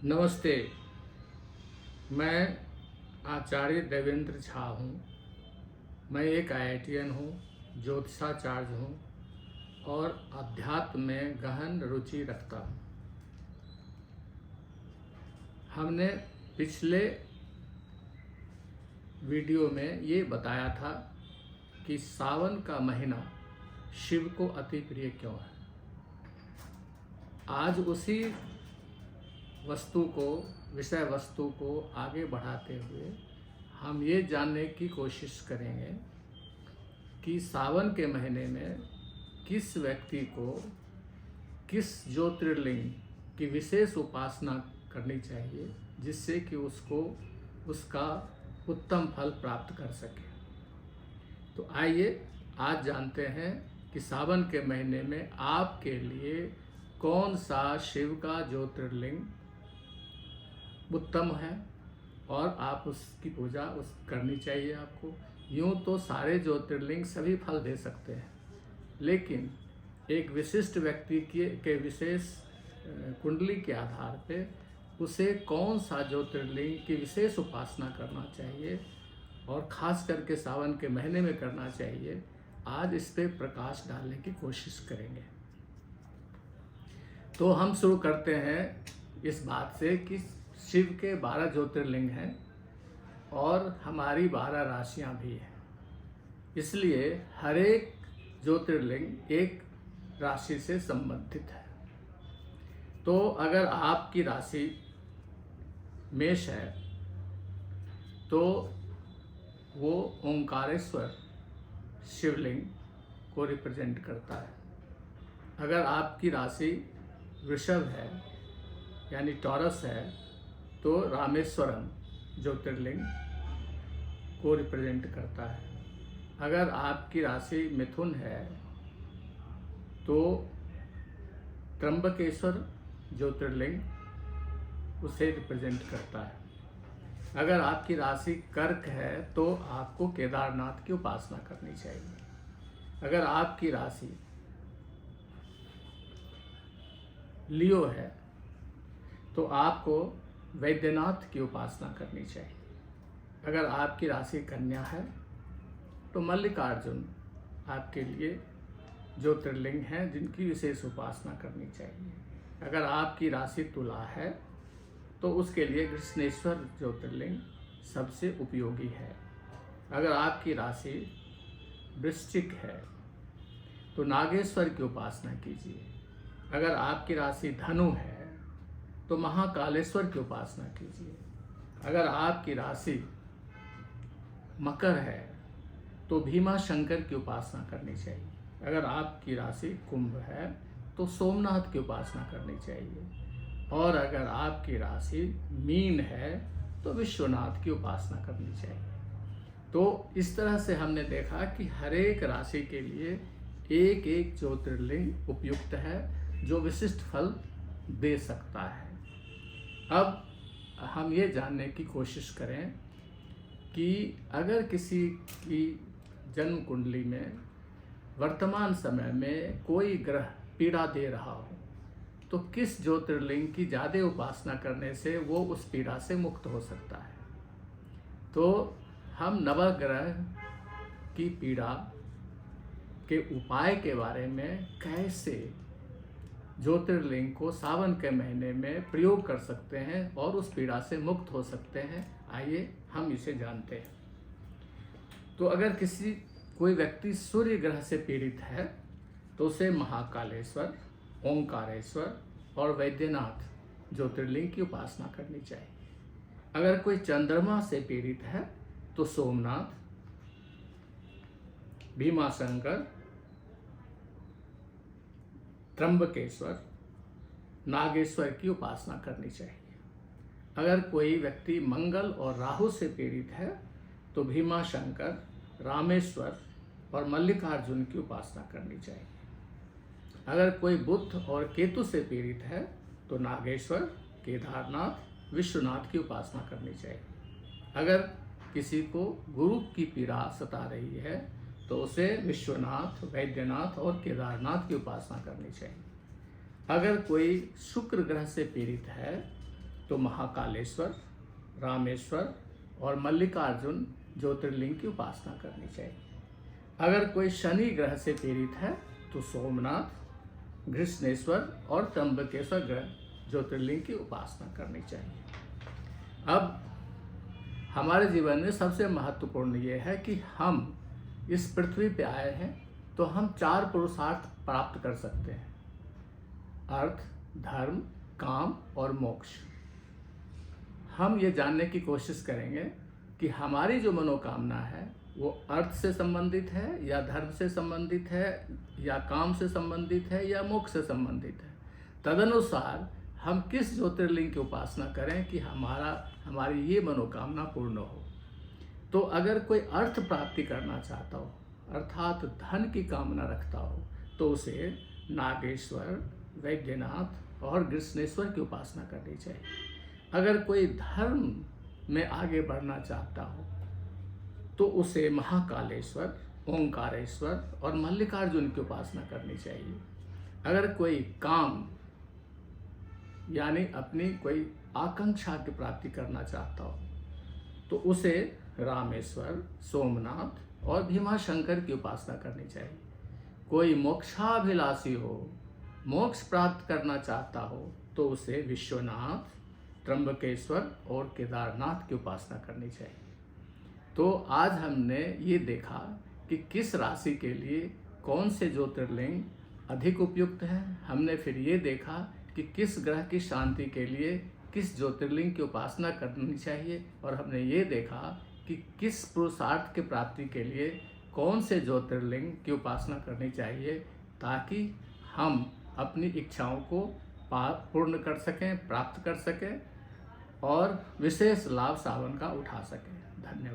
नमस्ते। मैं आचार्य देवेंद्र झा हूँ। मैं एक आईआईटीएन हूँ, ज्योतिषाचार्य हूँ और अध्यात्म में गहन रुचि रखता हूँ। हमने पिछले वीडियो में ये बताया था कि सावन का महीना शिव को अति प्रिय क्यों है। आज उसी विषय वस्तु को आगे बढ़ाते हुए हम ये जानने की कोशिश करेंगे कि सावन के महीने में किस व्यक्ति को किस ज्योतिर्लिंग की विशेष उपासना करनी चाहिए जिससे कि उसको उसका उत्तम फल प्राप्त कर सके। तो आइए आज जानते हैं कि सावन के महीने में आपके लिए कौन सा शिव का ज्योतिर्लिंग उत्तम है और आप उसकी पूजा करनी चाहिए आपको। यूँ तो सारे ज्योतिर्लिंग सभी फल दे सकते हैं, लेकिन एक विशिष्ट व्यक्ति के विशेष कुंडली के आधार पे उसे कौन सा ज्योतिर्लिंग की विशेष उपासना करना चाहिए और ख़ास करके सावन के महीने में करना चाहिए, आज इस पे प्रकाश डालने की कोशिश करेंगे। तो हम शुरू करते हैं इस बात से कि शिव के 12 ज्योतिर्लिंग हैं और हमारी 12 राशियां भी हैं, इसलिए हर एक ज्योतिर्लिंग एक राशि से संबंधित है। तो अगर आपकी राशि मेष है तो वो ओंकारेश्वर शिवलिंग को रिप्रेजेंट करता है। अगर आपकी राशि वृषभ है यानी टॉरस है तो रामेश्वरम ज्योतिर्लिंग को रिप्रेजेंट करता है। अगर आपकी राशि मिथुन है तो त्र्यंबकेश्वर ज्योतिर्लिंग उसे रिप्रेजेंट करता है। अगर आपकी राशि कर्क है तो आपको केदारनाथ की उपासना करनी चाहिए। अगर आपकी राशि लियो है तो आपको वैद्यनाथ की उपासना करनी चाहिए। अगर आपकी राशि कन्या है तो मल्लिकार्जुन आपके लिए ज्योतिर्लिंग हैं जिनकी विशेष उपासना करनी चाहिए। अगर आपकी राशि तुला है तो उसके लिए कृष्णेश्वर ज्योतिर्लिंग सबसे उपयोगी है। अगर आपकी राशि वृश्चिक है तो नागेश्वर की उपासना कीजिए। अगर आपकी राशि धनु है तो महाकालेश्वर की उपासना कीजिए। अगर आपकी राशि मकर है तो भीमा शंकर की उपासना करनी चाहिए। अगर आपकी राशि कुंभ है तो सोमनाथ की उपासना करनी चाहिए। और अगर आपकी राशि मीन है तो विश्वनाथ की उपासना करनी चाहिए। तो इस तरह से हमने देखा कि हर एक राशि के लिए एक एक ज्योतिर्लिंग उपयुक्त है जो विशिष्ट फल दे सकता है। अब हम ये जानने की कोशिश करें कि अगर किसी की जन्म कुंडली में वर्तमान समय में कोई ग्रह पीड़ा दे रहा हो तो किस ज्योतिर्लिंग की ज़्यादा उपासना करने से वो उस पीड़ा से मुक्त हो सकता है। तो हम नवग्रह की पीड़ा के उपाय के बारे में कैसे ज्योतिर्लिंग को सावन के महीने में प्रयोग कर सकते हैं और उस पीड़ा से मुक्त हो सकते हैं, आइए हम इसे जानते हैं। तो अगर कोई व्यक्ति सूर्य ग्रह से पीड़ित है तो उसे महाकालेश्वर, ओंकारेश्वर और वैद्यनाथ ज्योतिर्लिंग की उपासना करनी चाहिए। अगर कोई चंद्रमा से पीड़ित है तो सोमनाथ, भीमाशंकर, त्र्यंबकेश्वर, नागेश्वर की उपासना करनी चाहिए। अगर कोई व्यक्ति मंगल और राहु से पीड़ित है तो भीमाशंकर, रामेश्वर और मल्लिकार्जुन की उपासना करनी चाहिए। अगर कोई बुध और केतु से पीड़ित है तो नागेश्वर, केदारनाथ, विश्वनाथ की उपासना करनी चाहिए। अगर किसी को गुरु की पीड़ा सता रही है तो उसे विश्वनाथ, वैद्यनाथ और केदारनाथ की उपासना करनी चाहिए। अगर कोई शुक्र ग्रह से पीड़ित है तो महाकालेश्वर, रामेश्वर और मल्लिकार्जुन ज्योतिर्लिंग की उपासना करनी चाहिए। अगर कोई शनि ग्रह से पीड़ित है तो सोमनाथ, घृष्णेश्वर और त्र्यंबकेश्वर ग्रह ज्योतिर्लिंग की उपासना करनी चाहिए। अब हमारे जीवन में सबसे महत्वपूर्ण ये है कि हम इस पृथ्वी पे आए हैं तो हम 4 पुरुषार्थ प्राप्त कर सकते हैं: अर्थ, धर्म, काम और मोक्ष। हम ये जानने की कोशिश करेंगे कि हमारी जो मनोकामना है वो अर्थ से संबंधित है या धर्म से संबंधित है या काम से संबंधित है या मोक्ष से संबंधित है। तदनुसार हम किस ज्योतिर्लिंग की उपासना करें कि हमारी ये मनोकामना पूर्ण हो। तो अगर कोई अर्थ प्राप्ति करना चाहता हो अर्थात धन की कामना रखता हो तो उसे नागेश्वर, वैद्यनाथ और कृष्णेश्वर की उपासना करनी चाहिए। अगर कोई धर्म में आगे बढ़ना चाहता हो तो उसे महाकालेश्वर, ओंकारेश्वर और मल्लिकार्जुन की उपासना करनी चाहिए। अगर कोई काम यानी अपनी कोई आकांक्षा की प्राप्ति करना चाहता हो तो उसे रामेश्वर, सोमनाथ और भीमाशंकर की उपासना करनी चाहिए। कोई मोक्षाभिलाषी हो, मोक्ष प्राप्त करना चाहता हो तो उसे विश्वनाथ, त्र्यंबकेश्वर और केदारनाथ की उपासना करनी चाहिए। तो आज हमने ये देखा कि किस राशि के लिए कौन से ज्योतिर्लिंग अधिक उपयुक्त है। हमने फिर ये देखा कि किस ग्रह की शांति के लिए किस ज्योतिर्लिंग की उपासना करनी चाहिए, और हमने ये देखा कि किस पुरुषार्थ की प्राप्ति के लिए कौन से ज्योतिर्लिंग की उपासना करनी चाहिए ताकि हम अपनी इच्छाओं को पूर्ण कर सकें, प्राप्त कर सकें और विशेष लाभ सावन का उठा सकें। धन्यवाद।